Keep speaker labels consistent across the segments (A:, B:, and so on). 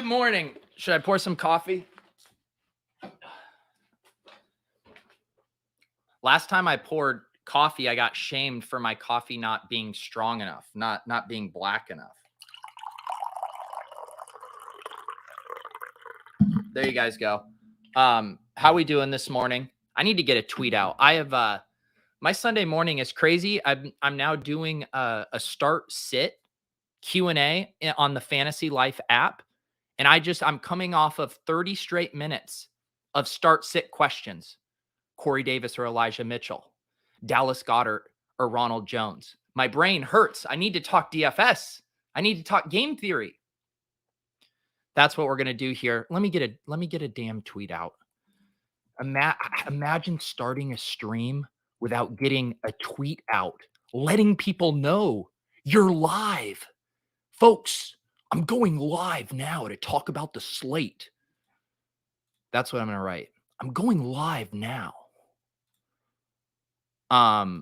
A: morning. Should I pour some coffee? Last time I poured coffee, I got shamed for my coffee not being strong enough, not being black enough. There you guys go. How we doing this morning? I need to get a tweet out. I have my Sunday morning is crazy. I'm now doing a start sit Q&A on the Fantasy Life app. And I'm coming off of 30 straight minutes of start sit questions. Corey Davis or Elijah Mitchell, Dallas Goedert or Ronald Jones. My brain hurts. I need to talk DFS. I need to talk game theory. That's what we're going to do here. Let me get a damn tweet out. Imagine starting a stream without getting a tweet out, letting people know you're live. Folks, I'm going live now to talk about the slate. That's what I'm going to write. I'm going live now. I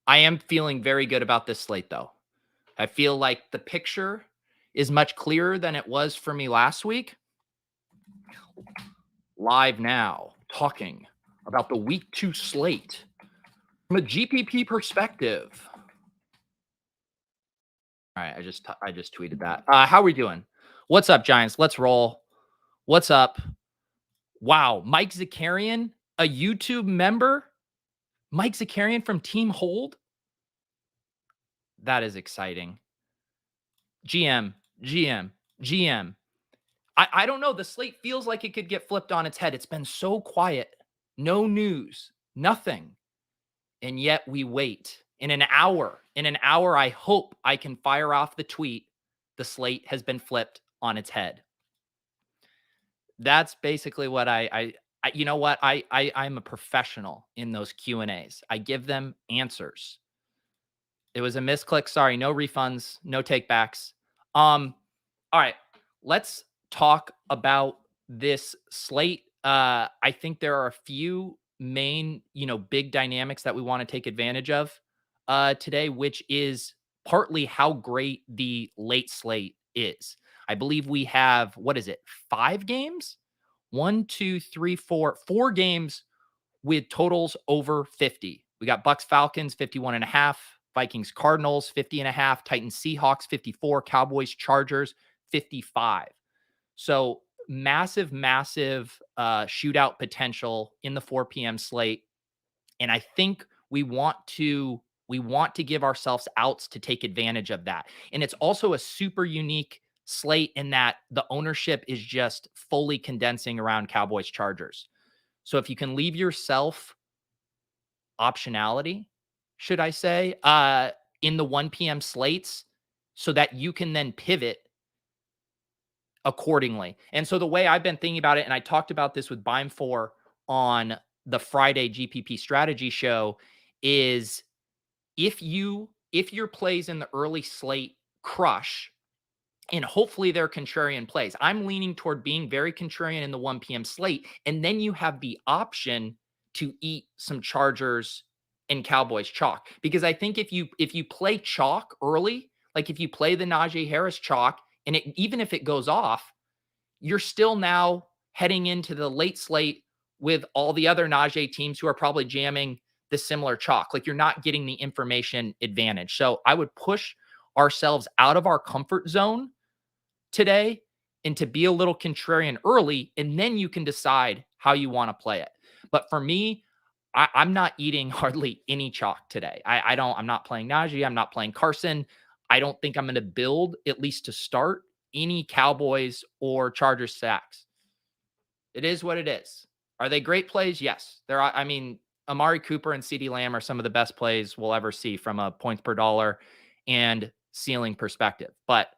A: am feeling very good about this slate, though. I feel like the picture is much clearer than it was for me last week. Live now, talking about the week 2 slate from a GPP perspective. All right, I just tweeted that. How are we doing? What's up, Giants? Let's roll. What's up? Wow, Mike Zakarian, a YouTube member. Mike Zakarian from Team Hold. That is exciting. GM. I don't know. The slate feels like it could get flipped on its head. It's been so quiet. No news. Nothing. And yet we wait. In an hour, I hope I can fire off the tweet. The slate has been flipped on its head. That's basically what you know what? I'm a professional in those Q&As. I give them answers. It was a misclick. Sorry, no refunds, no takebacks. All right, let's talk about this slate. I think there are a few main, big dynamics that we want to take advantage of today, which is partly how great the late slate is. I believe we have, 5 games? 4 games with totals over 50. We got Bucks Falcons 51.5, Vikings Cardinals 50.5, Titans Seahawks 54, Cowboys Chargers 55. So massive shootout potential in the 4 p.m. slate. And I think we want to give ourselves outs to take advantage of that. And it's also a super unique slate in that the ownership is just fully condensing around Cowboys Chargers. So if you can leave yourself optionality, should I say, in the 1 p.m. slates so that you can then pivot accordingly. And so the way I've been thinking about it, and I talked about this with Bime4 on the Friday GPP strategy show, is if your plays in the early slate crush, and hopefully they're contrarian plays. I'm leaning toward being very contrarian in the 1 p.m. slate. And then you have the option to eat some Chargers and Cowboys chalk. Because I think if you play chalk early, like if you play the Najee Harris chalk, and even if it goes off, you're still now heading into the late slate with all the other Najee teams who are probably jamming the similar chalk. Like you're not getting the information advantage. So I would push ourselves out of our comfort zone today and to be a little contrarian early, and then you can decide how you want to play it. But for me, I'm not eating hardly any chalk today. I'm not playing Najee. I'm not playing Carson. I don't think I'm going to build, at least to start, any Cowboys or Chargers stacks. It is what it is. Are they great plays? Yes. Amari Cooper and CeeDee Lamb are some of the best plays we'll ever see from a points per dollar and ceiling perspective. But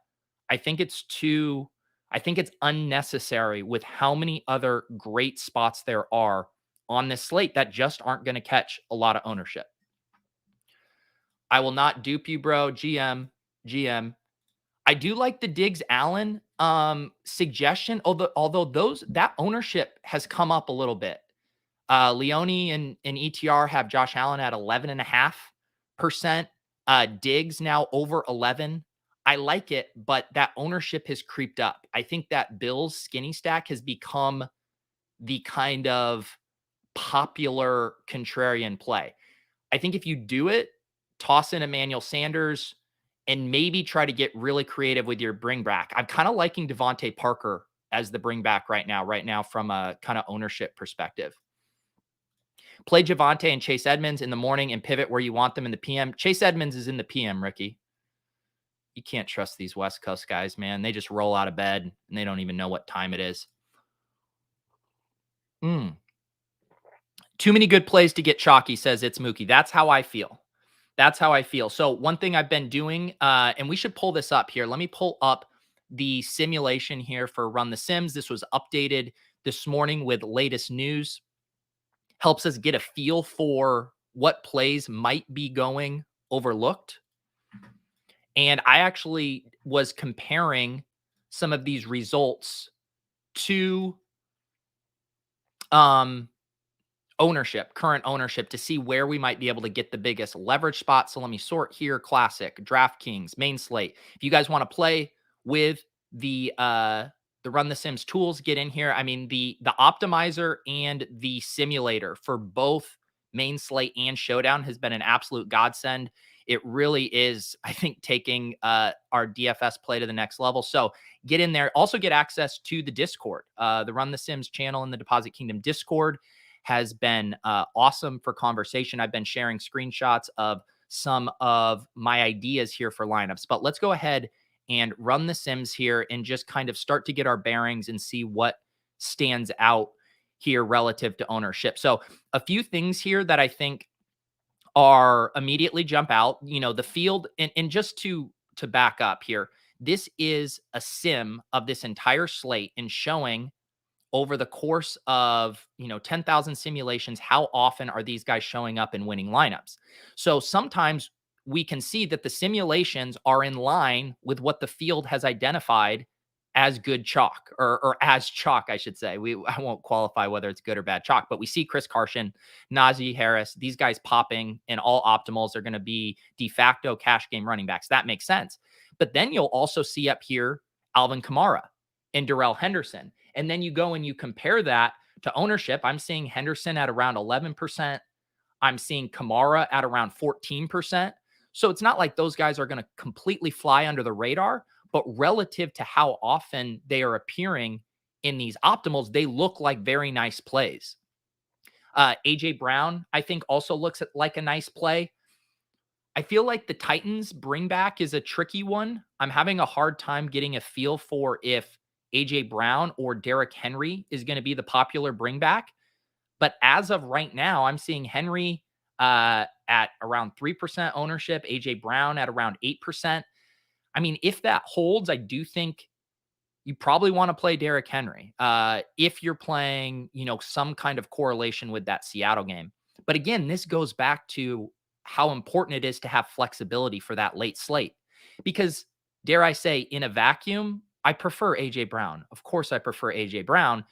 A: I think it's unnecessary with how many other great spots there are on this slate that just aren't going to catch a lot of ownership. I will not dupe you, bro. GM. I do like the Diggs Allen suggestion, although that ownership has come up a little bit. Leone and ETR have Josh Allen at 11.5%. Diggs now over 11. I like it, but that ownership has creeped up. I think that Bills skinny stack has become the kind of popular contrarian play. I think if you do it, toss in Emmanuel Sanders and maybe try to get really creative with your bring back. I'm kind of liking Devontae Parker as the bring back right now from a kind of ownership perspective. Play Javonte and Chase Edmonds in the morning and pivot where you want them in the PM. Chase Edmonds is in the PM, Ricky. You can't trust these West Coast guys, man. They just roll out of bed and they don't even know what time it is. Too many good plays to get chalky, says It's Mookie. That's how I feel. That's how I feel. So one thing I've been doing, and we should pull this up here. Let me pull up the simulation here for Run the Sims. This was updated this morning with latest news. Helps us get a feel for what plays might be going overlooked. And I actually was comparing some of these results to ownership, current ownership, to see where we might be able to get the biggest leverage spot. So let me sort here: classic, DraftKings, main slate. If you guys want to play with the Run the Sims tools, get in here. I mean, the optimizer and the simulator for both main slate and showdown has been an absolute godsend. It really is, I think, taking our DFS play to the next level. So get in there. Also get access to the Discord. The Run the Sims channel in the Deposit Kingdom Discord has been awesome for conversation. I've been sharing screenshots of some of my ideas here for lineups. But let's go ahead and run the Sims here and just kind of start to get our bearings and see what stands out here relative to ownership. So a few things here that I think are immediately jump out. You know, the field, and just to back up here, this is a sim of this entire slate and showing over the course of, 10,000 simulations, how often are these guys showing up and winning lineups? So sometimes we can see that the simulations are in line with what the field has identified as good chalk, or as chalk, I should say. I won't qualify whether it's good or bad chalk, but we see Chris Carson, Najee Harris, these guys popping, and all optimals are going to be de facto cash game running backs. That makes sense. But then you'll also see up here Alvin Kamara and Darrell Henderson. And then you go and you compare that to ownership. I'm seeing Henderson at around 11%. I'm seeing Kamara at around 14%. So it's not like those guys are going to completely fly under the radar, but relative to how often they are appearing in these optimals, they look like very nice plays. AJ Brown, I think, also looks like a nice play. I feel like the Titans bring back is a tricky one. I'm having a hard time getting a feel for if AJ Brown or Derrick Henry is going to be the popular bring back. But as of right now, I'm seeing Henry at around 3% ownership, AJ Brown at around 8%. I mean, if that holds, I do think you probably want to play Derrick Henry if you're playing, some kind of correlation with that Seattle game. But again, this goes back to how important it is to have flexibility for that late slate. Because, dare I say, in a vacuum, I prefer AJ Brown. Of course, I prefer AJ Brown.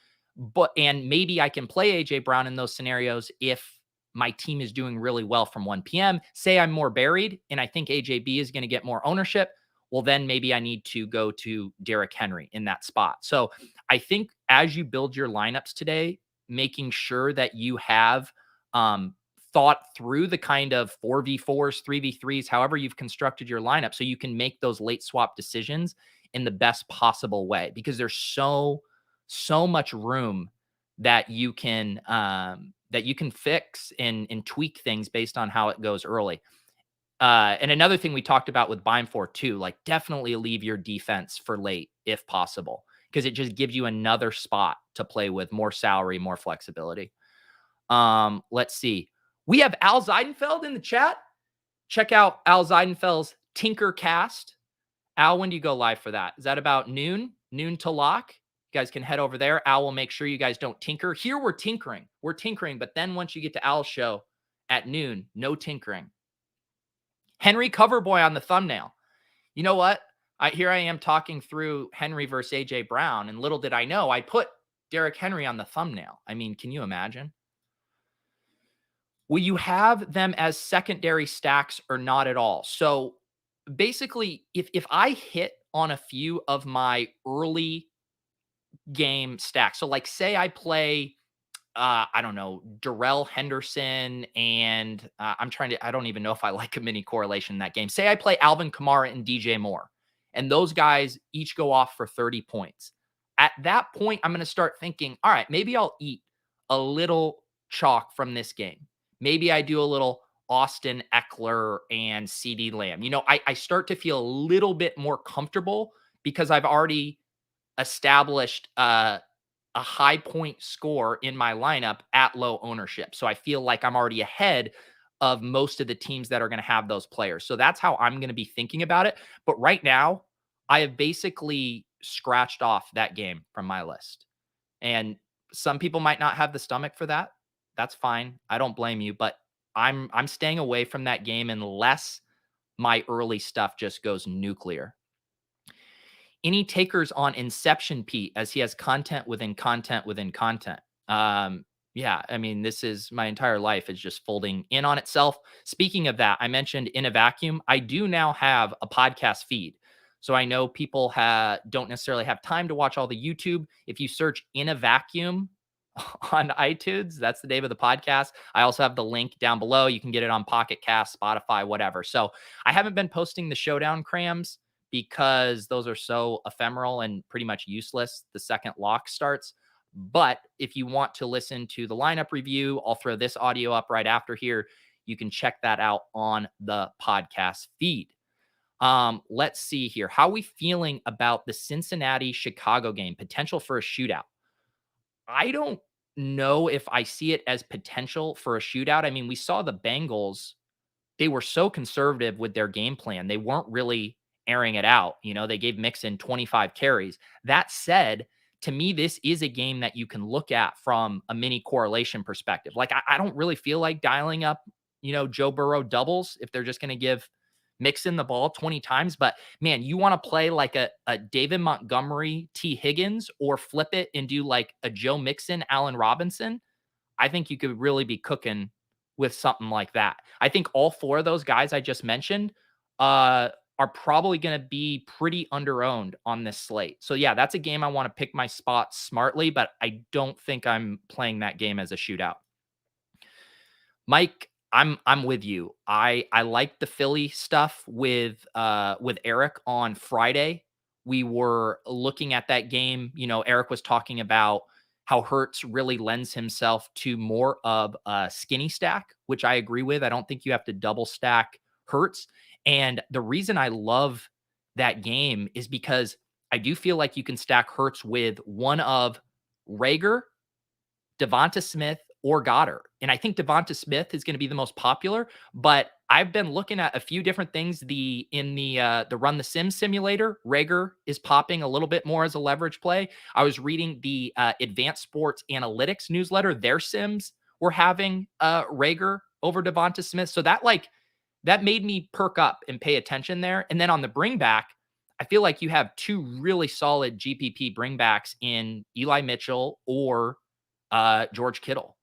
A: And maybe I can play AJ Brown in those scenarios if my team is doing really well from 1 p.m. Say I'm more buried and I think AJB is going to get more ownership. Well, then maybe I need to go to Derrick Henry in that spot. So I think as you build your lineups today, making sure that you have thought through the kind of 4v4s, 3v3s, however you've constructed your lineup, so you can make those late swap decisions in the best possible way, because there's so much room that you can fix and tweak things based on how it goes early. And another thing we talked about with Bime 4 too, like definitely leave your defense for late if possible, because it just gives you another spot to play with, more salary, more flexibility. Let's see. We have Al Zeidenfeld in the chat. Check out Al Zeidenfeld's Tinker Cast. Al, when do you go live for that? Is that about noon to lock? You guys can head over there. Al will make sure you guys don't tinker. Here we're tinkering. But then once you get to Al's show at noon, no tinkering. Henry Coverboy on the thumbnail. You know what? Here I am talking through Henry versus AJ Brown, and little did I know I put Derrick Henry on the thumbnail. I mean, can you imagine? Will you have them as secondary stacks or not at all? So basically, if I hit on a few of my early game stacks, so like say I play I don't know, Darrell Henderson and I don't even know if I like a mini correlation in that game. Say I play Alvin Kamara and DJ Moore, and those guys each go off for 30 points. At that point, I'm going to start thinking, all right, maybe I'll eat a little chalk from this game. Maybe I do a little Austin Eckler and CD Lamb. I start to feel a little bit more comfortable because I've already established a high point score in my lineup at low ownership. So I feel like I'm already ahead of most of the teams that are going to have those players. So that's how I'm going to be thinking about it. But right now, I have basically scratched off that game from my list. And some people might not have the stomach for that. That's fine. I don't blame you, but I'm staying away from that game unless my early stuff just goes nuclear. Any takers on Inception Pete as he has content within content within content? Yeah, I mean, this is my entire life is just folding in on itself. Speaking of that, I mentioned In a Vacuum. I do now have a podcast feed. So I know people don't necessarily have time to watch all the YouTube. If you search In a Vacuum on iTunes, that's the name of the podcast. I also have the link down below. You can get it on Pocket Cast, Spotify, whatever. So I haven't been posting the showdown crams because those are so ephemeral and pretty much useless the second lock starts. But if you want to listen to the lineup review, I'll throw this audio up right after here. You can check that out on the podcast feed. Let's see here. How are we feeling about the Cincinnati-Chicago game? Potential for a shootout. I don't know if I see it as potential for a shootout. I mean, we saw the Bengals. They were so conservative with their game plan. They weren't really airing it out. They gave Mixon 25 carries. That said, to me, this is a game that you can look at from a mini correlation perspective. Like, I don't really feel like dialing up, Joe Burrow doubles if they're just going to give Mixon the ball 20 times. But man, you want to play like a David Montgomery, T. Higgins, or flip it and do like a Joe Mixon, Allen Robinson. I think you could really be cooking with something like that. I think all four of those guys I just mentioned are probably going to be pretty underowned on this slate. So yeah, that's a game I want to pick my spots smartly, but I don't think I'm playing that game as a shootout. Mike, I'm with you. I like the Philly stuff with Eric on Friday. We were looking at that game. Eric was talking about how Hurts really lends himself to more of a skinny stack, which I agree with. I don't think you have to double stack Hurts. And the reason I love that game is because I do feel like you can stack Hurts with one of Rager, Devonta Smith, or Goddard. And I think Devonta Smith is going to be the most popular, but I've been looking at a few different things. In the Run the Sim simulator, Rager is popping a little bit more as a leverage play. I was reading the Advanced Sports Analytics newsletter. Their sims were having Rager over Devonta Smith. So that made me perk up and pay attention there. And then on the bring back, I feel like you have two really solid GPP bringbacks in Eli Mitchell or George Kittle.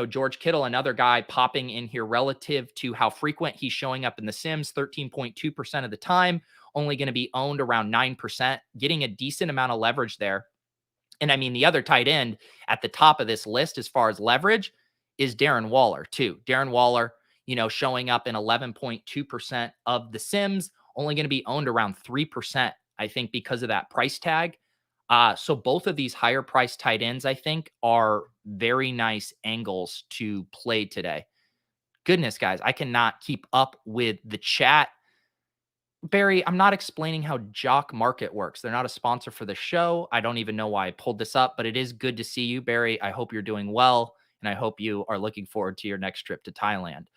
A: George Kittle, another guy popping in here relative to how frequent he's showing up in the Sims, 13.2% of the time, only going to be owned around 9%, getting a decent amount of leverage there. And I mean, the other tight end at the top of this list as far as leverage is Darren Waller, too. Darren Waller, showing up in 11.2% of the Sims, only going to be owned around 3%, I think, because of that price tag. So both of these higher priced tight ends, I think, are very nice angles to play today. Goodness, guys, I cannot keep up with the chat. Barry, I'm not explaining how Jock Market works. They're not a sponsor for the show. I don't even know why I pulled this up, but it is good to see you, Barry. I hope you're doing well, and I hope you are looking forward to your next trip to Thailand.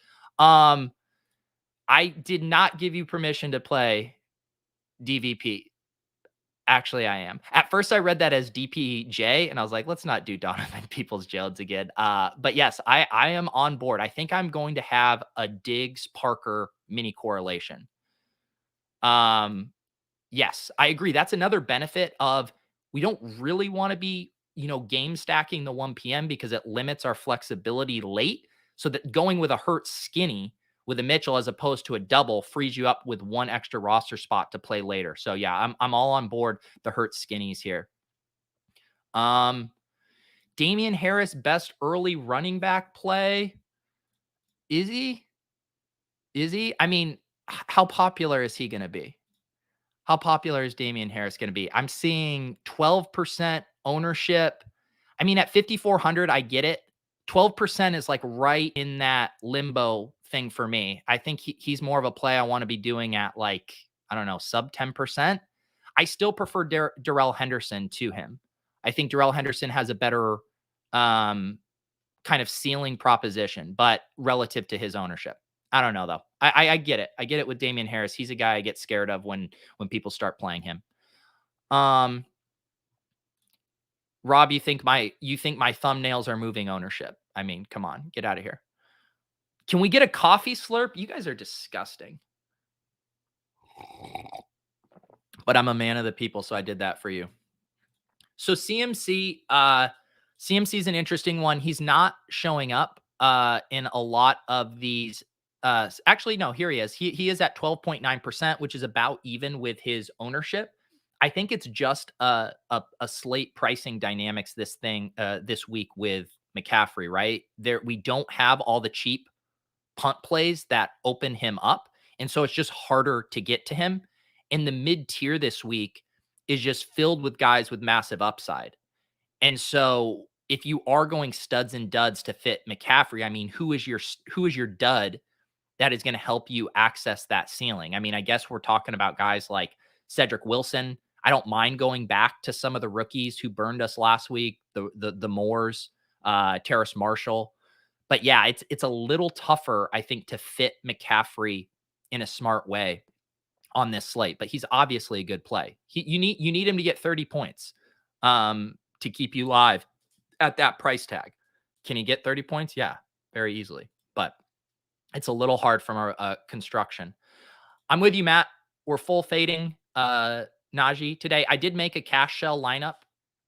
A: I did not give you permission to play DVP. Actually, I am. At first, I read that as DPJ, and I was like, let's not do Donovan Peoples-Jones again. But yes, I am on board. I think I'm going to have a Diggs-Parker mini correlation. Yes, I agree. That's another benefit of we don't really want to be, game stacking the 1 p.m. because it limits our flexibility late. So that going with a Hurts skinny with a Mitchell as opposed to a double frees you up with one extra roster spot to play later. So yeah, I'm all on board the hurt skinnies here. Damien Harris, best early running back play. Is he? Is he? I mean, how popular is he going to be? How popular is Damien Harris going to be? I'm seeing 12% ownership. I mean, at 5,400, I get it. 12% is like right in that limbo thing for me. I think he's more of a play I want to be doing at like, I don't know, sub 10%. I still prefer Darrell Henderson to him. I think Darrell Henderson has a better kind of ceiling proposition, but relative to his ownership. I don't know though. I get it. I get it with Damien Harris. He's a guy I get scared of when people start playing him. Rob, you think my thumbnails are moving ownership? I mean, come on, get out of here. Can we get a coffee slurp? You guys are disgusting. But I'm a man of the people, so I did that for you. So CMC is an interesting one. He's not showing up in a lot of these. Actually, no, here he is. He is at 12.9%, which is about even with his ownership. I think it's just a slate pricing dynamics this week with McCaffrey, right? We don't have all the cheap punt plays that open him up. And so it's just harder to get to him. And the mid tier this week is just filled with guys with massive upside. And so if you are going studs and duds to fit McCaffrey, I mean, who is your dud that is going to help you access that ceiling? I mean, I guess we're talking about guys like Cedric Wilson. I don't mind going back to some of the rookies who burned us last week, the Moores, Terrace Marshall. But yeah, it's a little tougher, I think, to fit McCaffrey in a smart way on this slate. But he's obviously a good play. You need him to get 30 points to keep you live at that price tag. Can he get 30 points? Yeah, very easily. But it's a little hard from our construction. I'm with you, Matt. We're full fading Najee today. I did make a cash shell lineup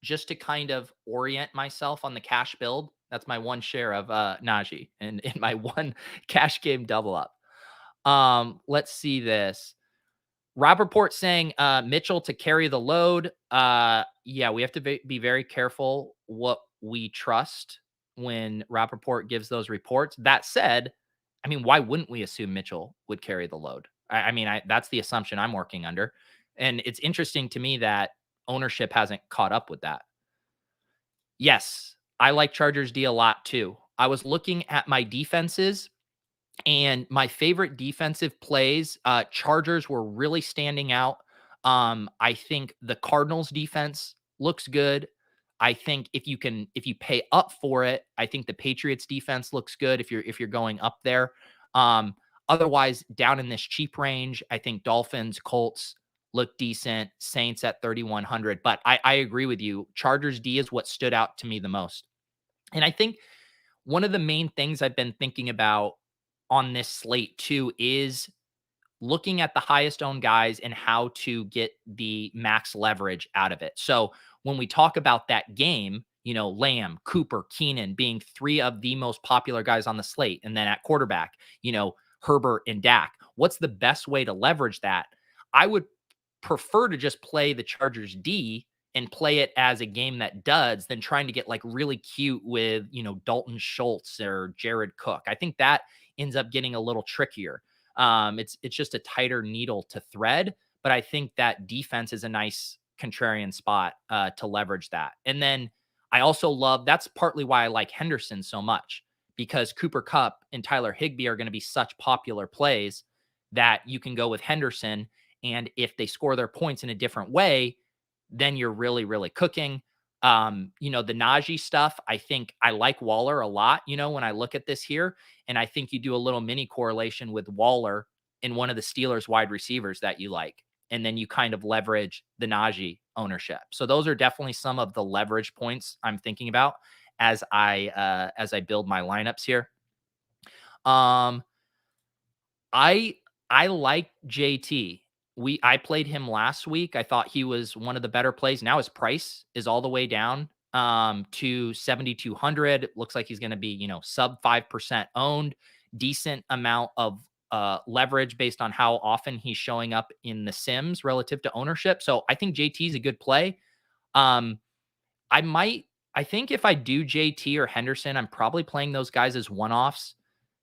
A: just to kind of orient myself on the cash build. That's my one share of Najee and in my one cash game double up. Let's see this. Rob Report saying Mitchell to carry the load. Yeah, we have to be very careful what we trust when Rob Report gives those reports. That said, I mean, why wouldn't we assume Mitchell would carry the load? I mean, that's the assumption I'm working under. And it's interesting to me that ownership hasn't caught up with that. Yes, I like Chargers D a lot too. I was looking at my defenses and my favorite defensive plays, Chargers were really standing out. I think the Cardinals defense looks good. I think if you pay up for it, I think the Patriots defense looks good if you're going up there. Otherwise, down in this cheap range, I think Dolphins, Colts look decent. Saints at 3,100. But I agree with you. Chargers D is what stood out to me the most. And I think one of the main things I've been thinking about on this slate too is looking at the highest owned guys and how to get the max leverage out of it. So when we talk about that game, Lamb, Cooper, Keenan being three of the most popular guys on the slate. And then at quarterback, Herbert and Dak, what's the best way to leverage that? I would prefer to just play the Chargers D and play it as a game that duds than trying to get like really cute with, Dalton Schultz or Jared Cook. I think that ends up getting a little trickier. It's just a tighter needle to thread, but I think that defense is a nice contrarian spot to leverage that. And then I also love, that's partly why I like Henderson so much, because Cooper Kupp and Tyler Higbee are going to be such popular plays that you can go with Henderson. And if they score their points in a different way, then you're really, really cooking. The Najee stuff, I think I like Waller a lot, when I look at this here. And I think you do a little mini correlation with Waller in one of the Steelers wide receivers that you like. And then you kind of leverage the Najee ownership. So those are definitely some of the leverage points I'm thinking about as I build my lineups here. I like JT. I played him last week. I thought he was one of the better plays. Now his price is all the way down to 7,200. Looks like he's going to be, sub 5% owned, decent amount of leverage based on how often he's showing up in the Sims relative to ownership. So I think JT is a good play. Um, I might, I think if I do JT or Henderson, I'm probably playing those guys as one offs.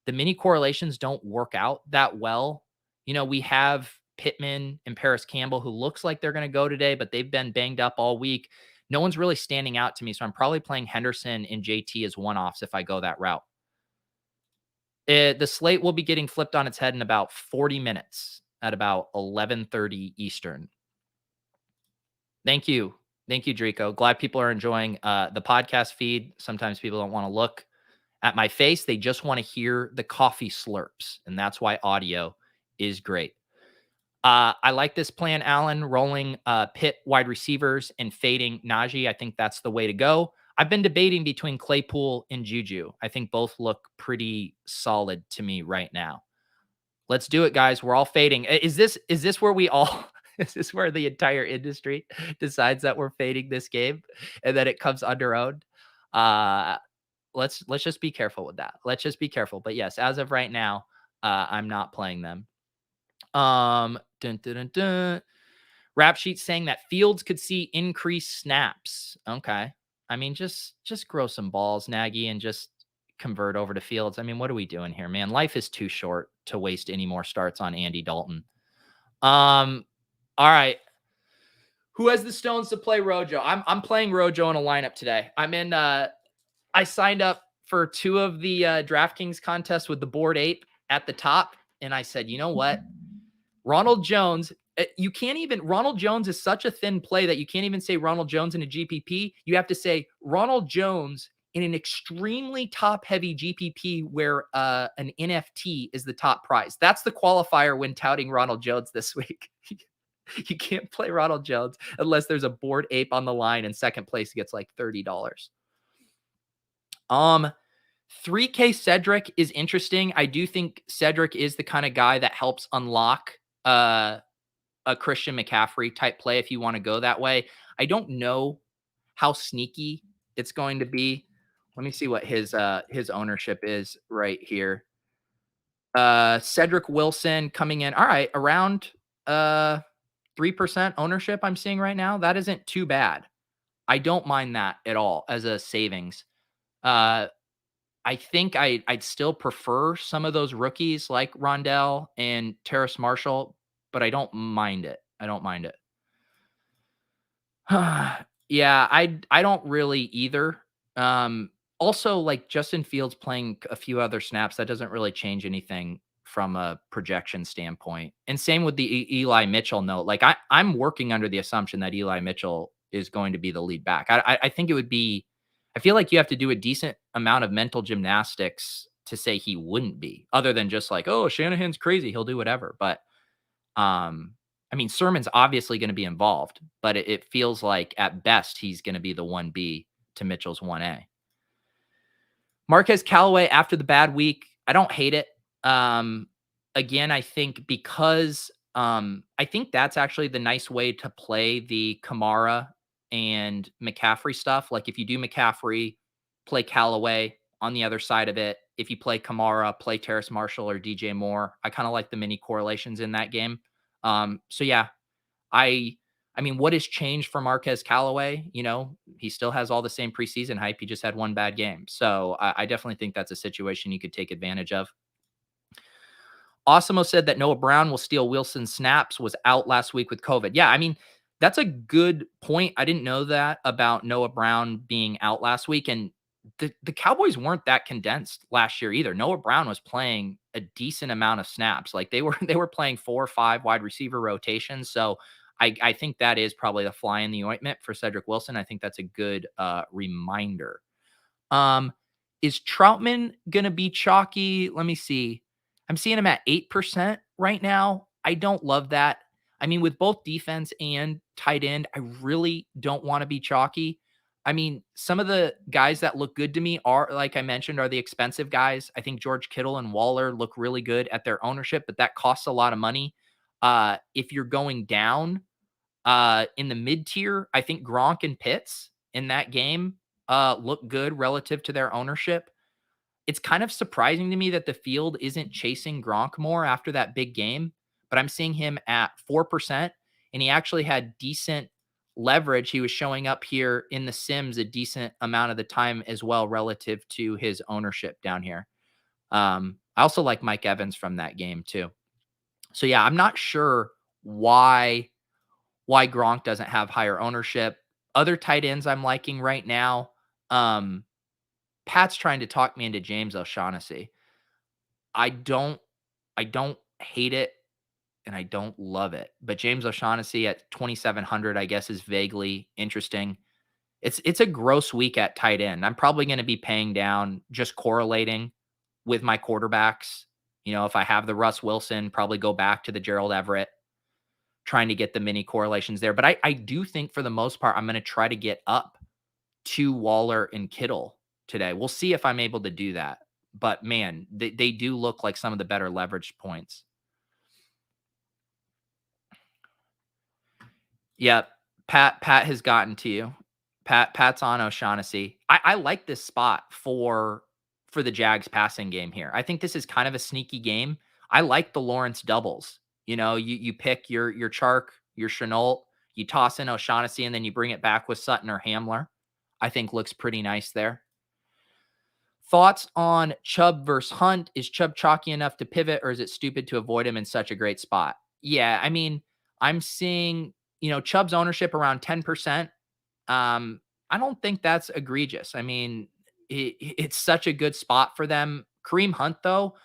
A: The mini correlations don't work out that well. We have Pittman and Paris Campbell who looks like they're going to go today, but they've been banged up all week. No one's really standing out to me. So I'm probably playing Henderson and JT as one offs if I go that route. The slate will be getting flipped on its head in about 40 minutes at about 11:30 Eastern. Thank you. Thank you, Drico. Glad people are enjoying the podcast feed. Sometimes people don't want to look at my face. They just want to hear the coffee slurps. And that's why audio is great. I like this plan, Alan, rolling Pitt wide receivers and fading Najee. I think that's the way to go. I've been debating between Claypool and Juju. I think both look pretty solid to me right now. Let's do it, guys. We're all fading. Is this where we all is this where the entire industry decides that we're fading this game and then it comes under owned? Let's just be careful with that. Let's just be careful. But yes, as of right now, I'm not playing them. Dun, dun, dun, dun. Rap sheet saying that Fields could see increased snaps. Okay. I mean, just grow some balls, Nagy, and just convert over to Fields. I mean, what are we doing here, man? Life is too short to waste any more starts on Andy Dalton. All right. Who has the stones to play Rojo? I'm playing Rojo in a lineup today. I'm in I signed up for 2 of the DraftKings contests with the Bored Ape at the top, and I said, you know what? Ronald Jones, Ronald Jones is such a thin play that you can't even say Ronald Jones in a GPP. You have to say Ronald Jones in an extremely top-heavy GPP where an NFT is the top prize. That's the qualifier when touting Ronald Jones this week. You can't play Ronald Jones unless there's a Bored Ape on the line and second place gets like $30. 3K Cedric is interesting. I do think Cedric is the kind of guy that helps unlock a Christian McCaffrey type play if you want to go that way. I don't know how sneaky it's going to be. Let me see what his ownership is right here. Cedric Wilson coming in. All right, around 3% ownership I'm seeing right now. That isn't too bad. I don't mind that at all as a savings. I think I'd still prefer some of those rookies like Rondell and Terrace Marshall, but I don't mind it. I don't mind it. Yeah, I don't really either. Also, like Justin Fields playing a few other snaps, that doesn't really change anything from a projection standpoint. And same with the Eli Mitchell note. Like I'm working under the assumption that Eli Mitchell is going to be the lead back. I think it would be. I feel like you have to do a decent amount of mental gymnastics to say he wouldn't be, other than just like, oh, Shanahan's crazy, he'll do whatever. But I mean, Sermon's obviously going to be involved, but it feels like at best he's going to be the 1B to Mitchell's 1A. Marquez Callaway after the bad week, I don't hate it. Again, I think because I think that's actually the nice way to play the Kamara and McCaffrey stuff. Like if you do McCaffrey, play Callaway on the other side of it. If you play Kamara, play Terrace Marshall or DJ Moore. I kind of like the mini correlations in that game. So yeah, I mean, what has changed for Marquez Callaway? He still has all the same preseason hype. He just had one bad game. So I definitely think that's a situation you could take advantage of. Osimo said that Noah Brown will steal Wilson's snaps, was out last week with COVID. Yeah, I mean, that's a good point. I didn't know that about Noah Brown being out last week. And the Cowboys weren't that condensed last year either. Noah Brown was playing a decent amount of snaps. Like they were playing 4 or 5 wide receiver rotations. So I think that is probably the fly in the ointment for Cedric Wilson. I think that's a good reminder. Is Troutman going to be chalky? Let me see. I'm seeing him at 8% right now. I don't love that. I mean, with both defense and tight end, I really don't want to be chalky. I mean, some of the guys that look good to me are, like I mentioned, are the expensive guys. I think George Kittle and Waller look really good at their ownership, but that costs a lot of money. If you're going down in the mid tier, I think Gronk and Pitts in that game look good relative to their ownership. it's kind of surprising to me that the field isn't chasing Gronk more after that big game, but I'm seeing him at 4%, and he actually had decent leverage. He was showing up here in the Sims a decent amount of the time as well relative to his ownership down here. I also like Mike Evans from that game too. So yeah, I'm not sure why Gronk doesn't have higher ownership. Other tight ends I'm liking right now. Um, Pat's trying to talk me into James O'Shaughnessy. I don't I don't hate it and I don't love it. But James O'Shaughnessy at 2,700, I guess, is vaguely interesting. It's a gross week at tight end. I'm probably going to be paying down, just correlating with my quarterbacks. If I have the Russ Wilson, probably go back to the Gerald Everett, trying to get the mini correlations there. But I do think for the most part, I'm going to try to get up to Waller and Kittle today. We'll see if I'm able to do that. But man, they do look like some of the better leverage points. Yep. Pat has gotten to you. Pat's on O'Shaughnessy. I like this spot for the Jags passing game here. I think this is kind of a sneaky game. I like the Lawrence doubles. You pick your Chark, your Chenault, you toss in O'Shaughnessy, and then you bring it back with Sutton or Hamler. I think looks pretty nice there. Thoughts on Chubb versus Hunt? Is Chubb chalky enough to pivot, or is it stupid to avoid him in such a great spot? Yeah, I mean, I'm seeing, Chubb's ownership around 10%. I don't think that's egregious. I mean, it's such a good spot for them. Kareem Hunt, though,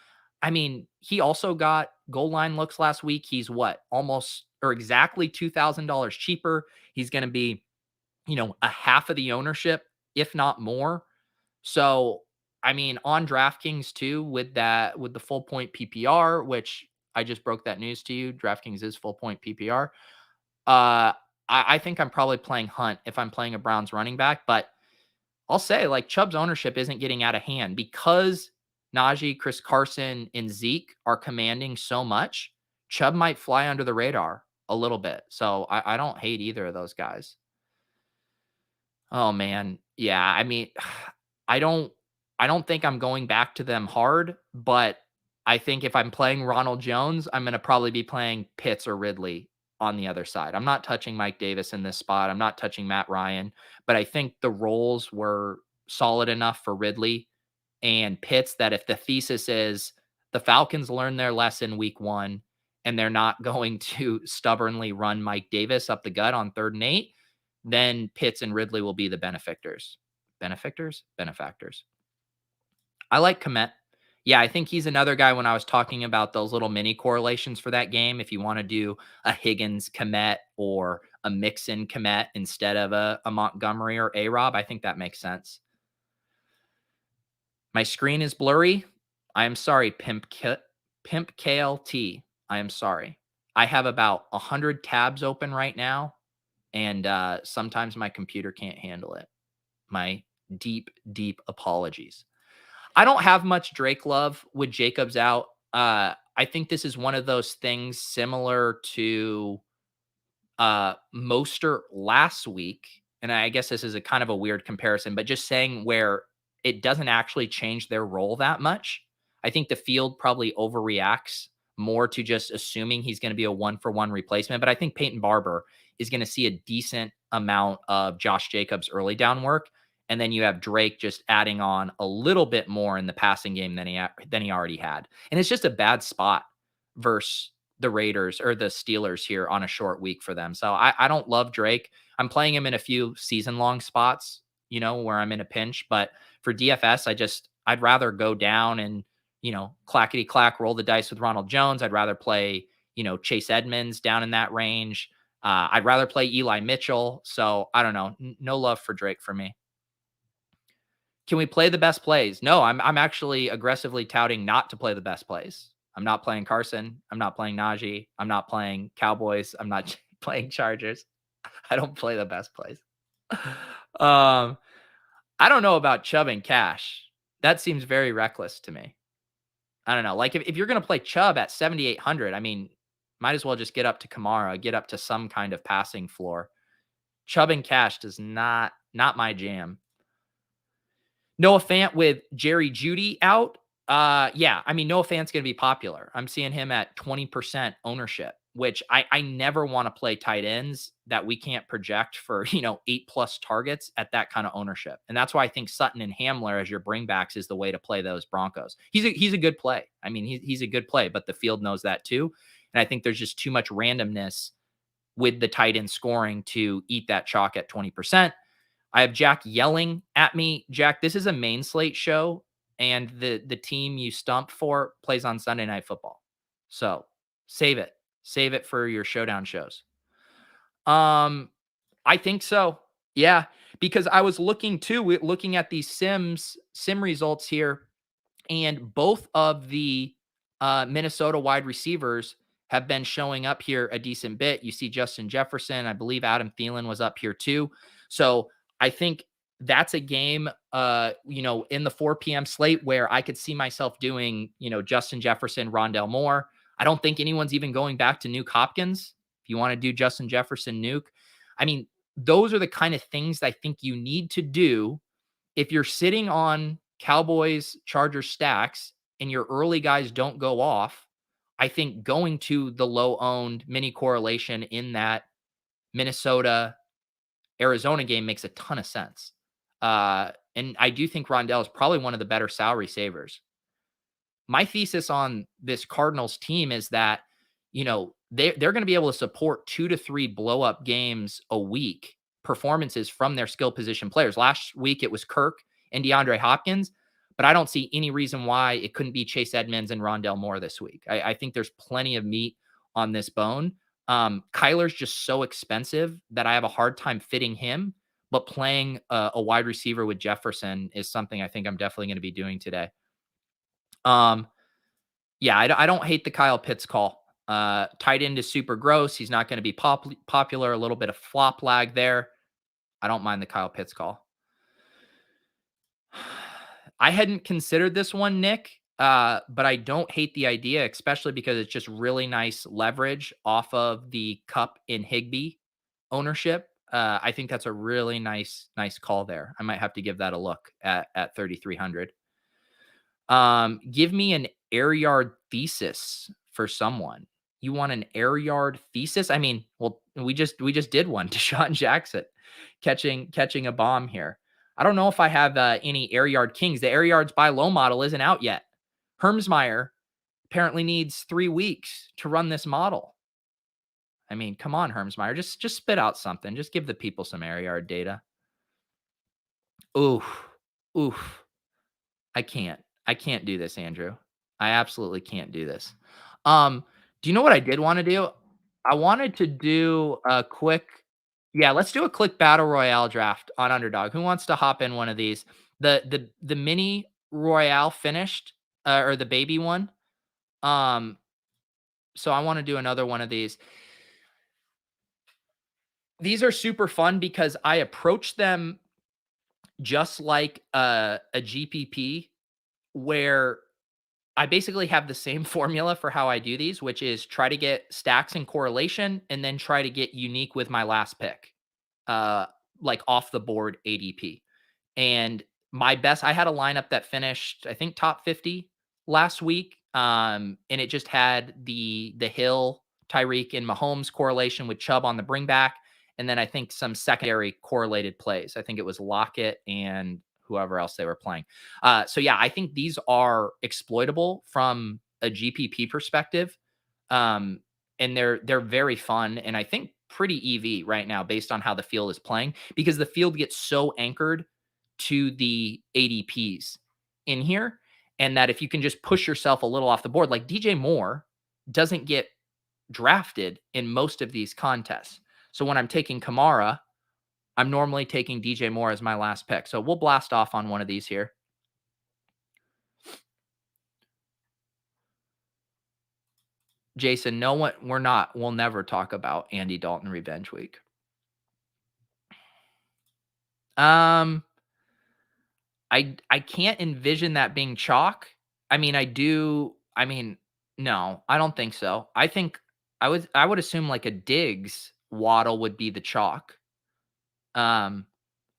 A: I mean, he also got goal line looks last week. He's what, almost or exactly $2,000 cheaper. He's going to be, a half of the ownership, if not more. So, I mean, on DraftKings too, with the full point PPR, which I just broke that news to you, DraftKings is full point PPR. I think I'm probably playing Hunt if I'm playing a Browns running back, but I'll say like Chubb's ownership isn't getting out of hand because Najee, Chris Carson, and Zeke are commanding so much. Chubb might fly under the radar a little bit. So I don't hate either of those guys. Oh man. Yeah. I mean, I don't I don't think I'm going back to them hard, but I think if I'm playing Ronald Jones, I'm gonna probably be playing Pitts or Ridley on the other side. I'm not touching Mike Davis in this spot. I'm not touching Matt Ryan, but I think the roles were solid enough for Ridley and Pitts that if the thesis is the Falcons learned their lesson week 1 and they're not going to stubbornly run Mike Davis up the gut on 3rd and 8, then Pitts and Ridley will be the benefactors. Benefactors. I like Komet. Yeah, I think he's another guy when I was talking about those little mini correlations for that game. If you want to do a Higgins Komet or a Mixon Komet instead of a Montgomery or A-Rob, I think that makes sense. My screen is blurry. I am sorry, Pimp KLT. I am sorry. I have about 100 tabs open right now, and sometimes my computer can't handle it. My deep apologies. I don't have much Drake love with Jacobs out. I think this is one of those things similar to Mostert last week. And I guess this is a kind of a weird comparison, but just saying where it doesn't actually change their role that much. I think the field probably overreacts more to just assuming he's going to be a 1-for-1 replacement. But I think Peyton Barber is going to see a decent amount of Josh Jacobs early down work. And then you have Drake just adding on a little bit more in the passing game than he already had. And it's just a bad spot versus the Raiders or the Steelers here on a short week for them. So I don't love Drake. I'm playing him in a few season long spots, where I'm in a pinch. But for DFS, I'd rather go down and, clackety clack, roll the dice with Ronald Jones. I'd rather play, Chase Edmonds down in that range. I'd rather play Eli Mitchell. So I don't know. No love for Drake for me. Can we play the best plays? No, I'm actually aggressively touting not to play the best plays. I'm not playing Carson. I'm not playing Najee. I'm not playing Cowboys. I'm not playing Chargers. I don't play the best plays. I don't know about Chubb and Cash. That seems very reckless to me. I don't know. Like if you're going to play Chubb at 7,800, I mean, might as well just get up to Kamara, get up to some kind of passing floor. Chubb and Cash does not my jam. Noah Fant with Jerry Jeudy out. Yeah, I mean, Noah Fant's going to be popular. I'm seeing him at 20% ownership, which I never want to play tight ends that we can't project for, 8+ targets at that kind of ownership. And that's why I think Sutton and Hamler as your bringbacks is the way to play those Broncos. He's a good play. I mean, he's a good play, but the field knows that too. And I think there's just too much randomness with the tight end scoring to eat that chalk at 20%. I have Jack yelling at me. Jack, this is a main slate show, and the team you stump for plays on Sunday Night Football. So save it. Save it for your showdown shows. I think so. Yeah, because I was looking at these sim results here, and both of the Minnesota wide receivers have been showing up here a decent bit. You see Justin Jefferson. I believe Adam Thielen was up here too. So I think that's a game, in the 4 p.m. slate where I could see myself doing, Justin Jefferson, Rondell Moore. I don't think anyone's even going back to Nuke Hopkins. If you want to do Justin Jefferson, Nuke. I mean, those are the kind of things I think you need to do if you're sitting on Cowboys Chargers stacks and your early guys don't go off. I think going to the low owned mini correlation in that Minnesota Arizona game makes a ton of sense. And I do think Rondell is probably one of the better salary savers. My thesis on this Cardinals team is that, they're going to be able to support 2 to 3 blow up games a week performances from their skill position players. Last week it was Kirk and DeAndre Hopkins, but I don't see any reason why it couldn't be Chase Edmonds and Rondell Moore this week. I think there's plenty of meat on this bone. Kyler's just so expensive that I have a hard time fitting him, but playing a wide receiver with Jefferson is something I think I'm definitely going to be doing today. Yeah, I don't hate the Kyle Pitts call. Tight end is super gross. He's not going to be popular. A little bit of flop lag there. I don't mind the Kyle Pitts call. I hadn't considered this one, Nick, but I don't hate the idea, especially because it's just really nice leverage off of the Cup in Higbee ownership. I think that's a really nice call there. I might have to give that a look at 3,300. Give me an air yard thesis for someone. You want an air yard thesis? I mean, well, we just did one. Deshaun Jackson catching a bomb here. I don't know if I have any air yard kings. The air yards buy low model isn't out yet. Hermsmeyer apparently needs 3 weeks to run this model. I mean, come on, Hermsmeyer, just spit out something. Just give the people some air yard data. Oof. I can't do this, Andrew. I absolutely can't do this. Do you know what I did want to do? I wanted to do a quick, yeah, let's do a quick battle royale draft on Underdog. Who wants to hop in one of these? The mini royale finished, or the baby one. So I want to do another one of these. These are super fun because I approach them just like a GPP, where I basically have the same formula for how I do these, which is try to get stacks and correlation and then try to get unique with my last pick, like off the board ADP. And I had a lineup that finished, I think, top 50 last week. And it just had the Hill, Tyreek, and Mahomes correlation with Chubb on the bring back. And then I think some secondary correlated plays. I think it was Lockett and whoever else they were playing. So yeah, I think these are exploitable from a GPP perspective. And they're very fun. And I think pretty EV right now based on how the field is playing, because the field gets so anchored to the ADPs in here. And that if you can just push yourself a little off the board, like DJ Moore doesn't get drafted in most of these contests. So when I'm taking Kamara, I'm normally taking DJ Moore as my last pick. So we'll blast off on one of these here. Jason, no one, we'll never talk about Andy Dalton revenge week. I can't envision that being chalk. I mean, no, I don't think so. I think I would assume like a Diggs Waddle would be the chalk.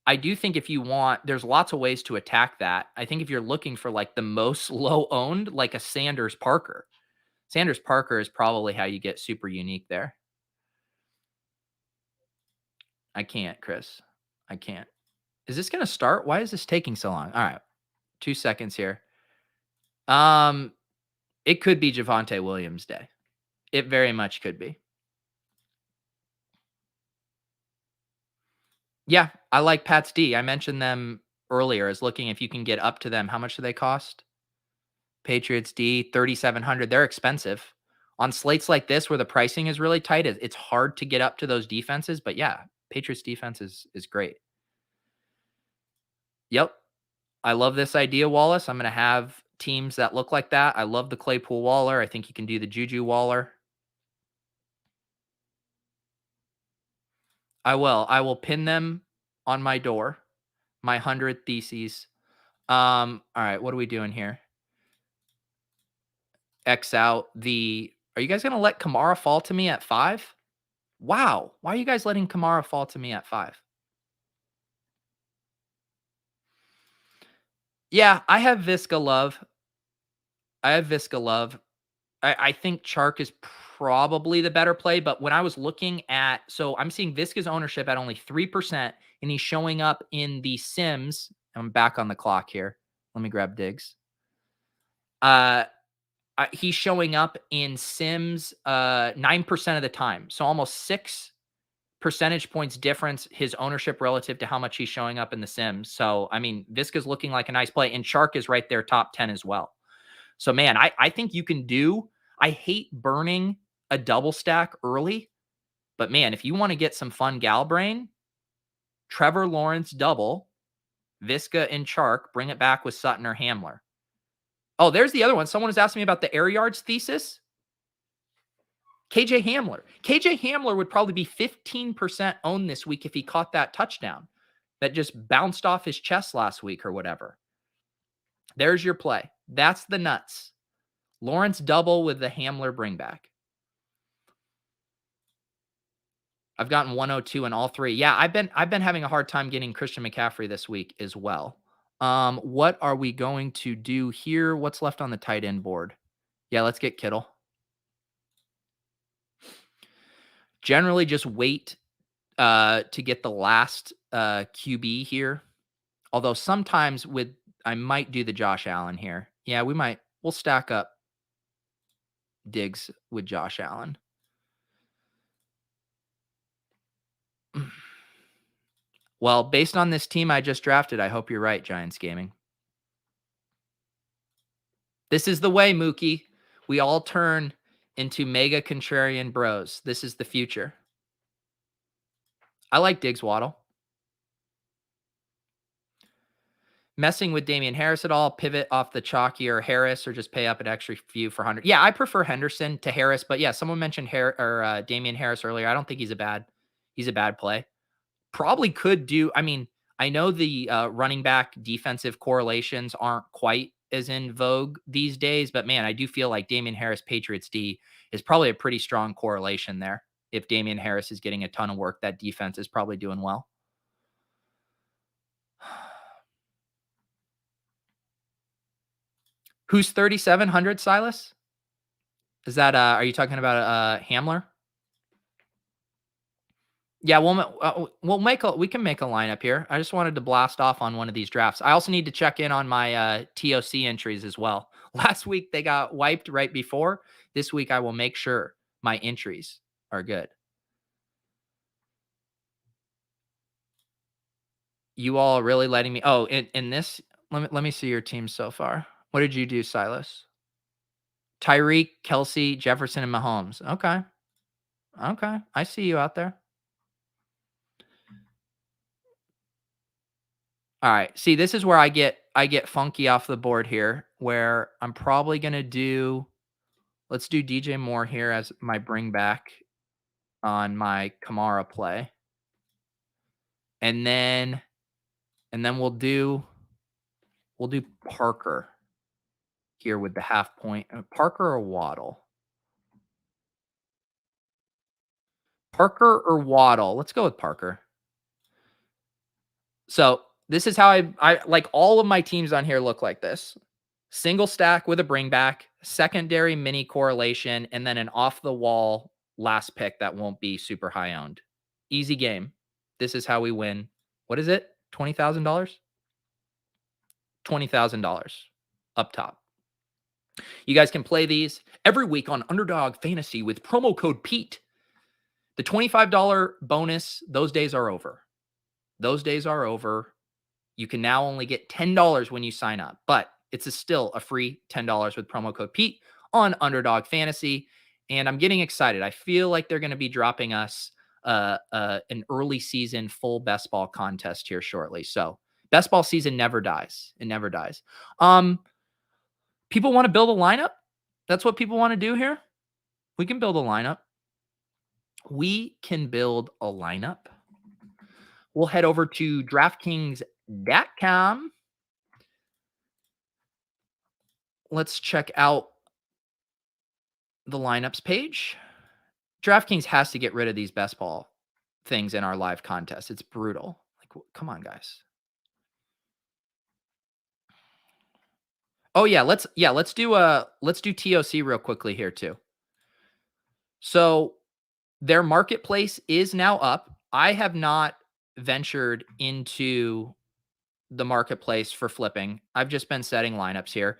A: I do think if you want, there's lots of ways to attack that. I think if you're looking for like the most low owned, like a Sanders Parker, Sanders Parker is probably how you get super unique there. I can't, Chris. I can't. Is this going to start? Why is this taking so long? All right. 2 seconds here. Um, it could be Javonte Williams day. It very much could be. Yeah, I like Pat's D. I mentioned them earlier as looking if you can get up to them. How much do they cost? Patriots D, 3,700. They're expensive. On slates like this where the pricing is really tight, it's hard to get up to those defenses. But yeah, Patriots defense is great. Yep. I love this idea, Wallace. I'm going to have teams that look like that. I love the Claypool Waller. I think you can do the Juju Waller. I will. I will pin them on my door. My 100 theses. All right, what are we doing here? X out the. Are you guys gonna let Kamara fall to me at 5? Wow. Why are you guys letting Kamara fall to me at 5? Yeah, I have Visca Love. I have Visca Love. I think Chark is probably the better play, but when I was looking at, so I'm seeing Visca's ownership at only 3%, and he's showing up in the Sims. I'm back on the clock here. Let me grab Diggs. Uh, he's showing up in Sims 9% of the time. So almost 6 percentage points difference his ownership relative to how much he's showing up in the Sims. So, I mean, Visca's looking like a nice play, and Chark is right there top 10 as well. So, man, I think you can do. I hate burning a double stack early, but man, if you want to get some fun gal brain, Trevor Lawrence double, Visca and Chark, bring it back with Sutton or Hamler. Oh, there's the other one. Someone was asking me about the air yards thesis. KJ Hamler. KJ Hamler would probably be 15% owned this week if he caught that touchdown that just bounced off his chest last week or whatever. There's your play. That's the nuts. Lawrence double with the Hamler bring back. I've gotten 102 in all three. Yeah, I've been having a hard time getting Christian McCaffrey this week as well. What are we going to do here? What's left on the tight end board? Yeah, let's get Kittle. Generally, just wait to get the last QB here. Although sometimes I might do the Josh Allen here. Yeah, we'll stack up Diggs with Josh Allen. Well, based on this team I just drafted, I hope you're right, Giants Gaming. This is the way, Mookie. We all turn into mega contrarian bros. This is the future. I like Diggs Waddle. Messing with Damien Harris at all, pivot off the chalkier Harris or just pay up an extra few for 100. Yeah, I prefer Henderson to Harris, but yeah, someone mentioned Damien Harris earlier. I don't think he's a bad play. Probably could do. I mean, I know the running back defensive correlations aren't quite as in vogue these days, but man, I do feel like Damien Harris Patriots D is probably a pretty strong correlation there. If Damien Harris is getting a ton of work, that defense is probably doing well. Who's 3,700, Silas? Is that are you talking about Hamler? Yeah, we can make a lineup here. I just wanted to blast off on one of these drafts. I also need to check in on my TOC entries as well. Last week they got wiped right before. This week I will make sure my entries are good. You all really letting me? Oh, in this, let me see your team so far. What did you do, Silas? Tyreek, Kelsey, Jefferson, and Mahomes. Okay, okay, I see you out there. All right. See, this is where I get funky off the board here, where I'm probably gonna do. Let's do DJ Moore here as my bring back on my Kamara play, and then we'll do Parker here with the half point. Parker or Waddle? Parker or Waddle? Let's go with Parker. So this is how I like all of my teams on here look like this. Single stack with a bring back, secondary mini correlation, and then an off the wall last pick that won't be super high owned. Easy game. This is how we win. What is it? $20,000? $20,000 up top. You guys can play these every week on Underdog Fantasy with promo code Pete. The $25 bonus, those days are over. Those days are over. You can now only get $10 when you sign up, but it's still a free $10 with promo code Pete on Underdog Fantasy. And I'm getting excited. I feel like they're going to be dropping us an early season full best ball contest here shortly. So best ball season never dies. It never dies. People want to build a lineup. That's what people want to do here. We can build a lineup. We can build a lineup. We'll head over to draftkings.com. Let's check out the lineups page. DraftKings has to get rid of these best ball things in our live contest. It's brutal. Like, come on, guys. Oh yeah, let's do TOC real quickly here too. So their marketplace is now up. I have not ventured into the marketplace for flipping. I've just been setting lineups here.